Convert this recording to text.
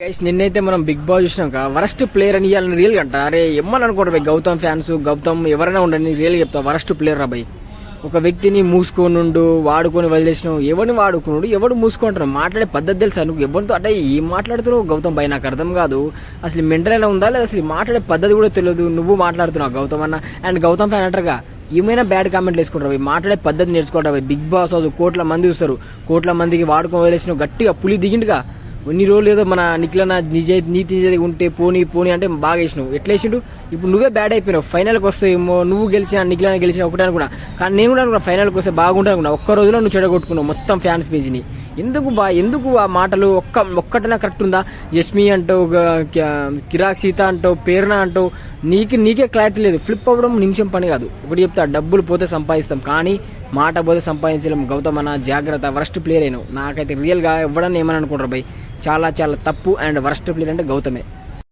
Guys నిన్నైతే మనం big boss చూసినాక వరస్ట్ ప్లేయర్ అని ఇవ్వాలని రియల్ అంట. అరే ఎమ్మని అనుకోండి బై, గౌతమ్ ఫ్యాన్స్ గౌతమ్ ఎవరైనా ఉండండి, రియల్ చెప్తా వరస్ట్ ప్లేయర్ రా బై. ఒక వ్యక్తిని మూసుకోనుండు వాడుకొని వదిలేసినావు, ఎవరిని వాడుకున్నాడు ఎవడు మూసుకుంటున్నావు, మాట్లాడే పద్ధతి తెలుసా నువ్వు? ఎవరితో అంటే ఏం మాట్లాడుతున్నావు గౌతమ్ బై? నాకు అర్థం కాదు అసలు మెంటల్ అయినా ఉందా లేదా, అసలు మాట్లాడే పద్ధతి కూడా తెలియదు. నువ్వు మాట్లాడుతున్నావు గౌతమ్ అన్న అండ్ గౌతమ్ ఫ్యాన్ అంటారుగా, ఏమైనా బ్యాడ్ కామెంట్లు వేసుకుంటారు అవి, మాట్లాడే పద్ధతి నేర్చుకుంటారు. బిగ్ బాస్ హౌస్ కోట్ల మంది చూస్తారు, కోట్ల మందికి వాడుకొని వదిలేసినావు, గట్టిగా పులి దిగిండుగా. ఎన్ని రోజులు ఏదో మన నిఖిలన నీతి ఉంటే పోనీ పోనీ అంటే బాగా వేసినావు, ఎట్లా వేసిండు? ఇప్పుడు నువ్వే బ్యాడ్ అయిపోయినావు. ఫైనల్కి వస్తే ఏమో నువ్వు గెలిచిన నిఖిలన గెలిచిన ఒకటే అనుకున్నా, కానీ నేను కూడా అనుకున్నా ఫైనల్కి వస్తే బాగుంటా అనుకున్నా. ఒక్క రోజులో నువ్వు చెడగొట్టుకున్నావు మొత్తం ఫ్యాన్స్ పేజ్ని. ఎందుకు ఆ మాటలు ఒక్కటైనా కరెక్ట్ ఉందా? యస్మి అంటావు, కిరాక్ సీత అంటావు, పేరున అంటావు, నీకే క్లారిటీ లేదు. ఫ్లిప్ అవ్వడం నిమిషం పని కాదు. ఒకటి చెప్తా, డబ్బులు పోతే సంపాదిస్తాం కానీ మాట పోతే సంపాదించలేం. గౌతమ్ అన్న జాగ్రత్త, వరస్ట్ ప్లేయర్ అయినావు. నాకైతే రియల్గా ఇవ్వడాన్ని ఏమని అనుకుంటారు బై, చాలా చాలా తప్పు. అండ్ వరస్ట్ ప్లేయర్ అంటే గౌతమే.